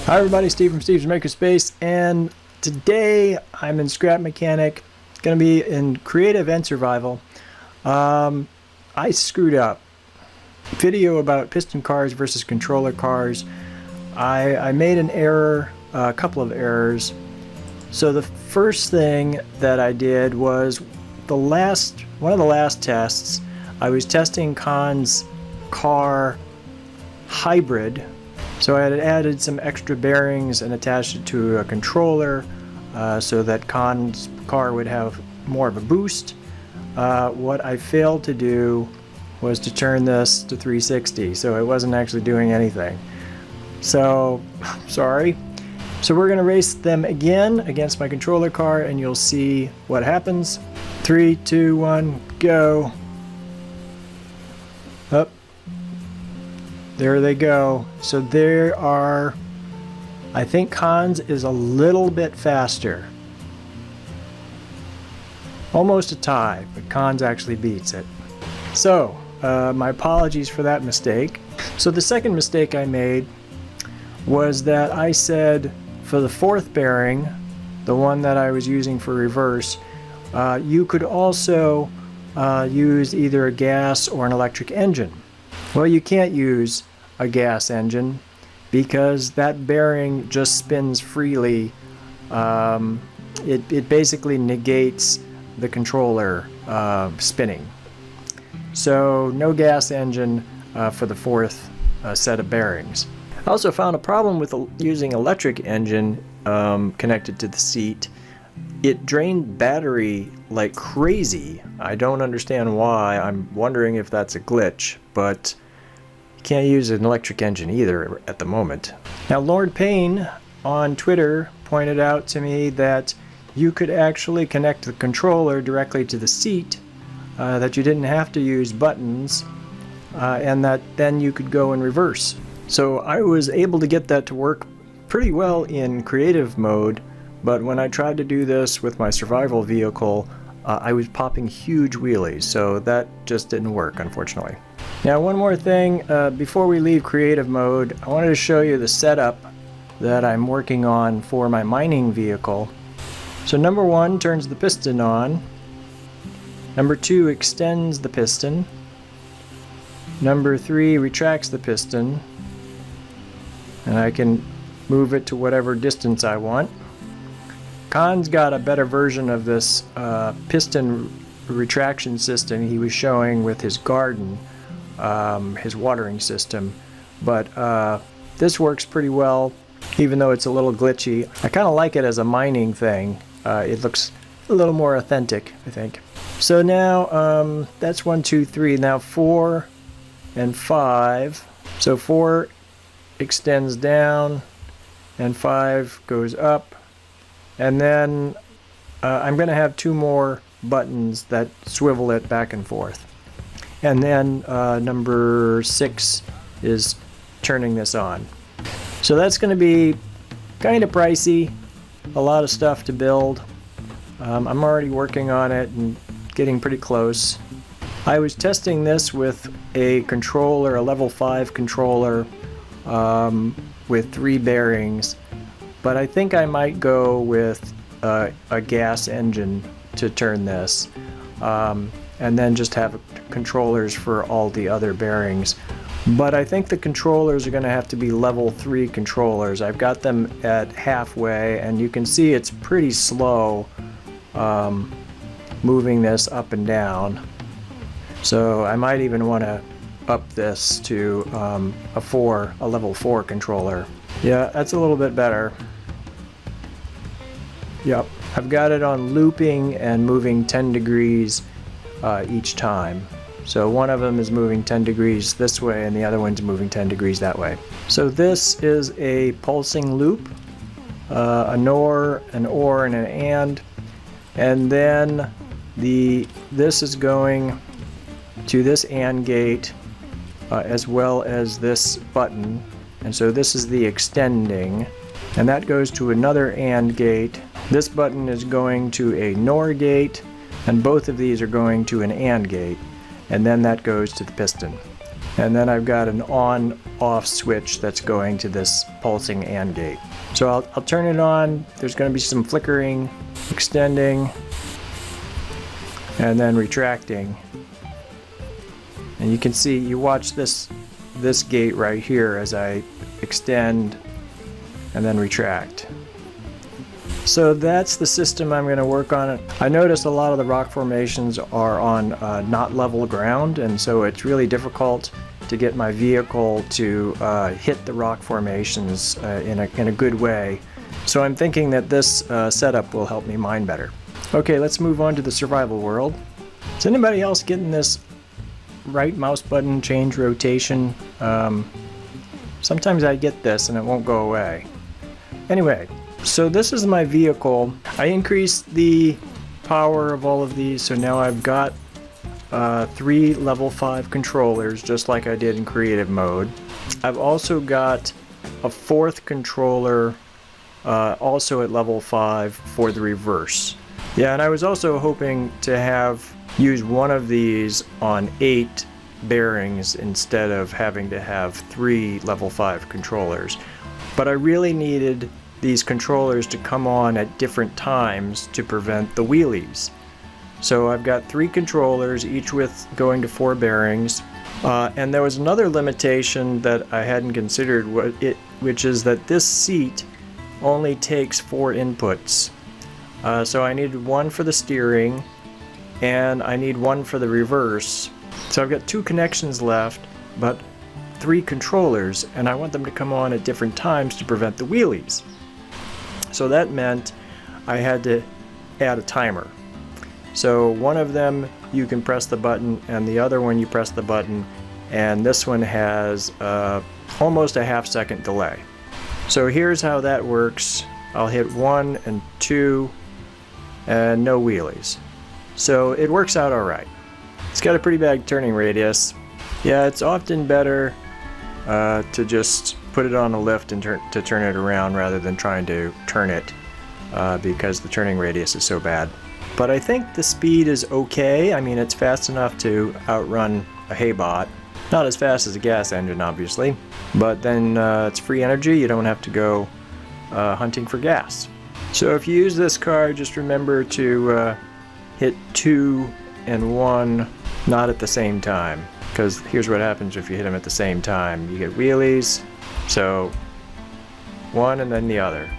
Hi everybody, Steve from Steve's Makerspace, and today I'm in Scrap Mechanic. It's going to be in Creative and Survival. I screwed up. Video about piston cars versus controller cars. I made an error, a couple of errors. So the first thing that I did was one of the last tests. I was testing Khan's car hybrid. So I had added some extra bearings and attached it to a controller so that Khan's car would have more of a boost. What I failed to do was to turn this to 360, so it wasn't actually doing anything. So, sorry. So we're going to race them again against my controller car, and you'll see what happens. 3, 2, 1, go. Up. There they go. So there are, I think Khan's is a little bit faster. Almost a tie, but Khan's actually beats it. So, my apologies for that mistake. So the second mistake I made was that I said for the fourth bearing, the one that I was using for reverse, you could also use either a gas or an electric engine. Well, you can't use a gas engine because that bearing just spins freely. It basically negates the controller spinning. So no gas engine for the fourth set of bearings. I also found a problem with using electric engine connected to the seat. It drained battery like crazy. I don't understand why. I'm wondering if that's a glitch, but you can't use an electric engine either at the moment. Now, Lord Payne on Twitter pointed out to me that you could actually connect the controller directly to the seat, that you didn't have to use buttons, and that then you could go in reverse. So I was able to get that to work pretty well in creative mode, but when I tried to do this with my survival vehicle, I was popping huge wheelies, so that just didn't work, unfortunately. Now, one more thing, before we leave creative mode, I wanted to show you the setup that I'm working on for my mining vehicle. So number 1 turns the piston on. Number 2 extends the piston. Number 3 retracts the piston. And I can move it to whatever distance I want. Khan's got a better version of this piston retraction system he was showing with his garden, his watering system. But this works pretty well, even though it's a little glitchy. I kind of like it as a mining thing. It looks a little more authentic, I think. So now that's 1, 2, 3. Now 4 and 5. So 4 extends down and 5 goes up. And then I'm going to have 2 more buttons that swivel it back and forth. And then number 6 is turning this on. So that's going to be kind of pricey. A lot of stuff to build. I'm already working on it and getting pretty close. I was testing this with a controller, a level 5 controller with 3 bearings, but I think I might go with a gas engine to turn this, and then just have controllers for all the other bearings. But I think the controllers are going to have to be level 3 controllers. I've got them at halfway, and you can see it's pretty slow moving this up and down. So I might even want to up this to a level 4 controller. Yeah, that's a little bit better. Yep, I've got it on looping and moving 10 degrees each time. So one of them is moving 10 degrees this way and the other one's moving 10 degrees that way. So this is a pulsing loop, a NOR, an OR, and an and then this is going to this AND gate as well as this button, and so this is the extending, and that goes to another AND gate. This button is going to a NOR gate, and both of these are going to an AND gate. And then that goes to the piston. And then I've got an on-off switch that's going to this pulsing AND gate. So I'll turn it on. There's going to be some flickering, extending, and then retracting. And you can see, you watch this gate right here as I extend and then retract. So that's the system I'm going to work on. I noticed a lot of the rock formations are on not level ground, and so it's really difficult to get my vehicle to hit the rock formations in a good way. So I'm thinking that this setup will help me mine better. Okay, let's move on to the survival world. Is anybody else getting this right mouse button change rotation? Sometimes I get this and it won't go away. Anyway, so this is my vehicle. I increased the power of all of these, so now I've got 3 level 5 controllers, just like I did in creative mode. I've also got a 4th controller, also at level 5 for the reverse. Yeah, and I was also hoping to use one of these on 8 bearings instead of having to have 3 level 5 controllers. But I really needed these controllers to come on at different times to prevent the wheelies. So I've got 3 controllers, each with going to 4 bearings. And there was another limitation that I hadn't considered, which is that this seat only takes 4 inputs. So I needed 1 for the steering, and I need 1 for the reverse. So I've got 2 connections left, but 3 controllers, and I want them to come on at different times to prevent the wheelies. So that meant I had to add a timer. So one of them you can press the button, and the other one you press the button, and this one has almost a half-second delay. So here's how that works. I'll hit 1 and 2 and no wheelies. So it works out alright. It's got a pretty bad turning radius. Yeah, it's often better to just put it on a lift and turn it around rather than trying to turn it because the turning radius is so bad. But I think the speed is okay. I mean, it's fast enough to outrun a haybot. Not as fast as a gas engine, obviously, but then it's free energy. You don't have to go hunting for gas. So if you use this car, just remember to hit 2 and 1 not at the same time, because here's what happens if you hit them at the same time. You get wheelies, so 1 and then the other.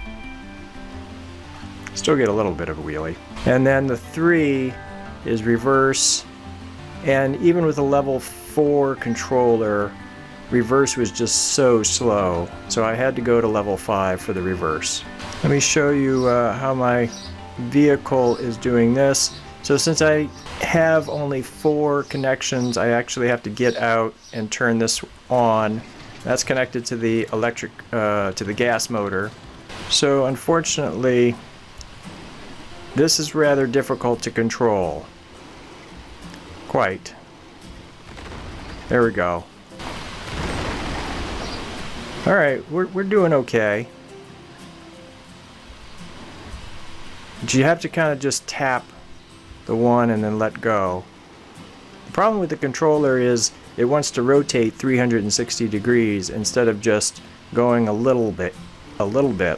Still get a little bit of a wheelie. And then the 3 is reverse, and even with a level 4 controller, reverse was just so slow, so I had to go to level 5 for the reverse. Let me show you how my vehicle is doing this. So since I have only 4 connections, I actually have to get out and turn this on. That's connected to the electric, to the gas motor. So unfortunately, this is rather difficult to control. Quite. There we go. Alright, we're doing okay. But you have to kind of just tap the one and then let go. The problem with the controller is it wants to rotate 360 degrees instead of just going a little bit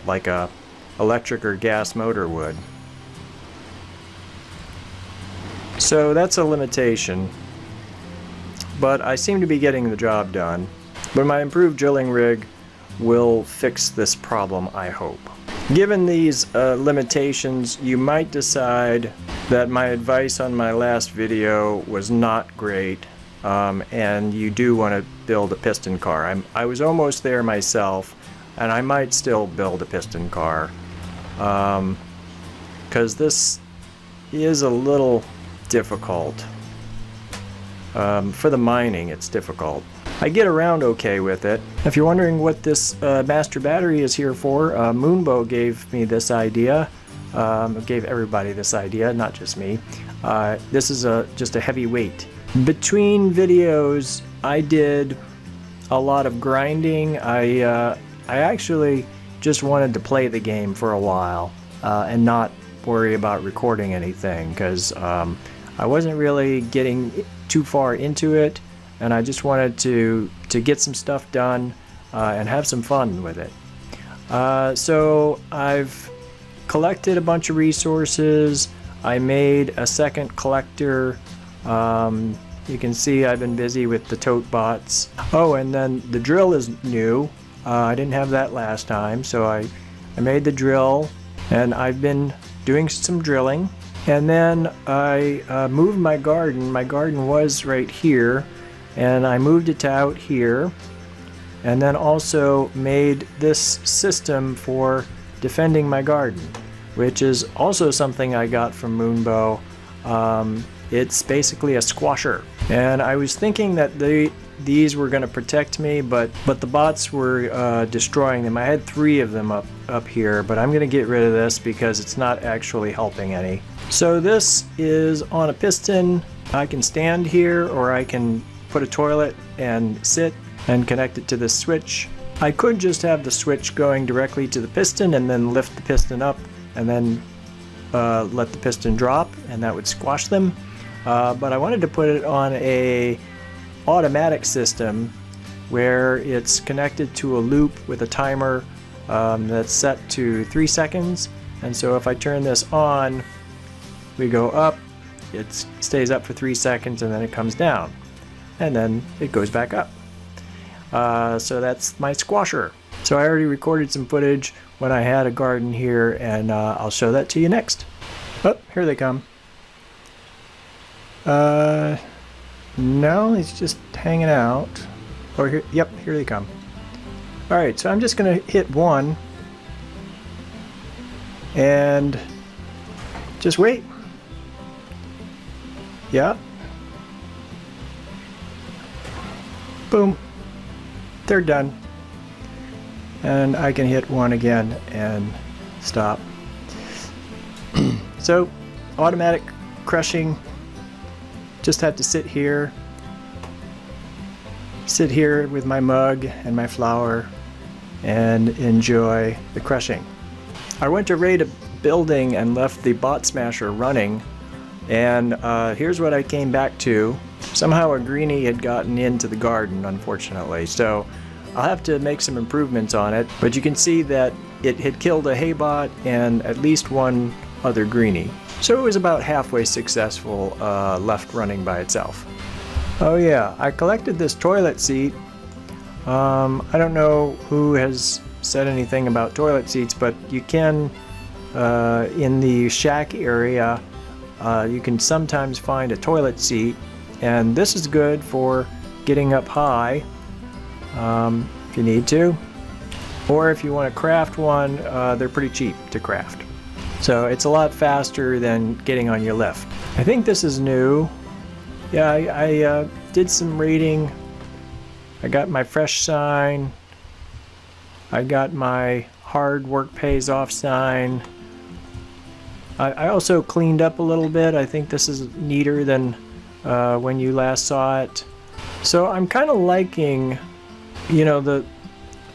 like a electric or gas motor would. So that's a limitation, but I seem to be getting the job done. But my improved drilling rig will fix this problem, I hope. Given these limitations, you might decide that my advice on my last video was not great, and you do want to build a piston car. I was almost there myself, and I might still build a piston car, because this is a little difficult. For the mining, it's difficult. I get around okay with it. If you're wondering what this master battery is here for, Moonbow gave me this idea. Gave everybody this idea, not just me. This is just a heavy weight. Between videos, I did a lot of grinding. I actually just wanted to play the game for a while and not worry about recording anything, because I wasn't really getting too far into it. and I just wanted to get some stuff done and have some fun with it. So I've collected a bunch of resources. I made a second collector. You can see I've been busy with the tote bots. Oh, and then the drill is new. I didn't have that last time, so I made the drill, and I've been doing some drilling. And then I moved my garden. My garden was right here, and I moved it to out here. And then also made this system for defending my garden, which is also something I got from Moonbow. It's basically a squasher. And I was thinking that these were going to protect me, but the bots were destroying them. I had 3 of them up here, but I'm going to get rid of this because it's not actually helping any. So this is on a piston. I can stand here, or I can put a toilet and sit and connect it to this switch. I could just have the switch going directly to the piston and then lift the piston up and then let the piston drop, and that would squash them. But I wanted to put it on a automatic system where it's connected to a loop with a timer that's set to 3 seconds. And so if I turn this on, we go up, it stays up for 3 seconds, and then it comes down, and then it goes back up. So that's my squasher. So I already recorded some footage when I had a garden here, and I'll show that to you next. Oh, here they come. No, he's just hanging out. Oh, here, yep, here they come. Alright, so I'm just gonna hit 1 and just wait. Yeah. Boom. They're done. And I can hit 1 again and stop. So, automatic crushing. Just have to sit here with my mug and my flour and enjoy the crushing. I went to raid a building and left the bot smasher running, and here's what I came back to. Somehow a greenie had gotten into the garden, unfortunately, so I'll have to make some improvements on it, but you can see that it had killed a hay bot and at least 1 other greenie. So it was about halfway successful, left running by itself. Oh yeah, I collected this toilet seat. I don't know who has said anything about toilet seats, but you can, in the shack area, you can sometimes find a toilet seat, and this is good for getting up high, if you need to. Or if you want to craft one, they're pretty cheap to craft. So it's a lot faster than getting on your lift. I think this is new. Yeah, I did some raiding. I got my fresh sign. I got my hard work pays off sign. I also cleaned up a little bit. I think this is neater than when you last saw it. So I'm kind of liking, you know, the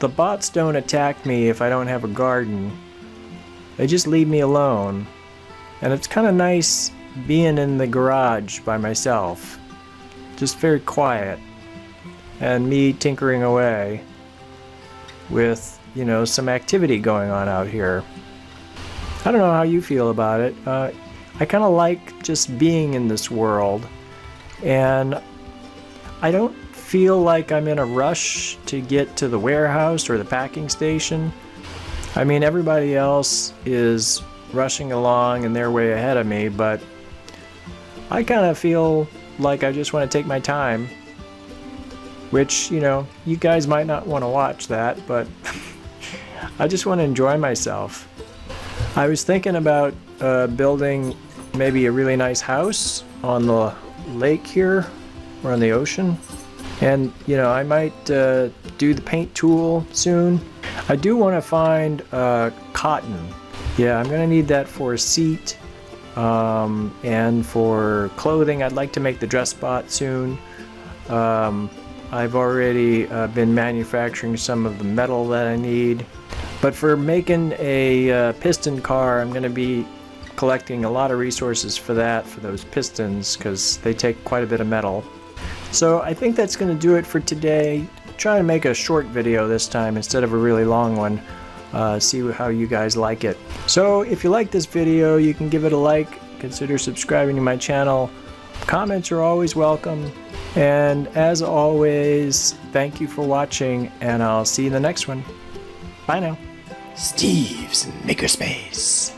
bots don't attack me if I don't have a garden. They just leave me alone, and it's kind of nice being in the garage by myself, just very quiet, and me tinkering away with, you know, some activity going on out here. I don't know how you feel about it. I kind of like just being in this world, and I don't feel like I'm in a rush to get to the warehouse or the packing station. I mean, everybody else is rushing along and they're way ahead of me, but I kind of feel like I just want to take my time, which, you know, you guys might not want to watch that, but I just want to enjoy myself. I was thinking about building maybe a really nice house on the lake here or on the ocean, and, you know, I might do the paint tool soon. I do want to find cotton. Yeah, I'm gonna need that for a seat, and for clothing. I'd like to make the dress spot soon. I've already been manufacturing some of the metal that I need, but for making a piston car, I'm gonna be collecting a lot of resources for that, for those pistons, because they take quite a bit of metal. So I think that's going to do it for today. Try to make a short video this time instead of a really long one. See how you guys like it. So if you like this video, you can give it a like, consider subscribing to my channel. Comments are always welcome. And as always, thank you for watching, and I'll see you in the next one. Bye now. Steve's Makerspace.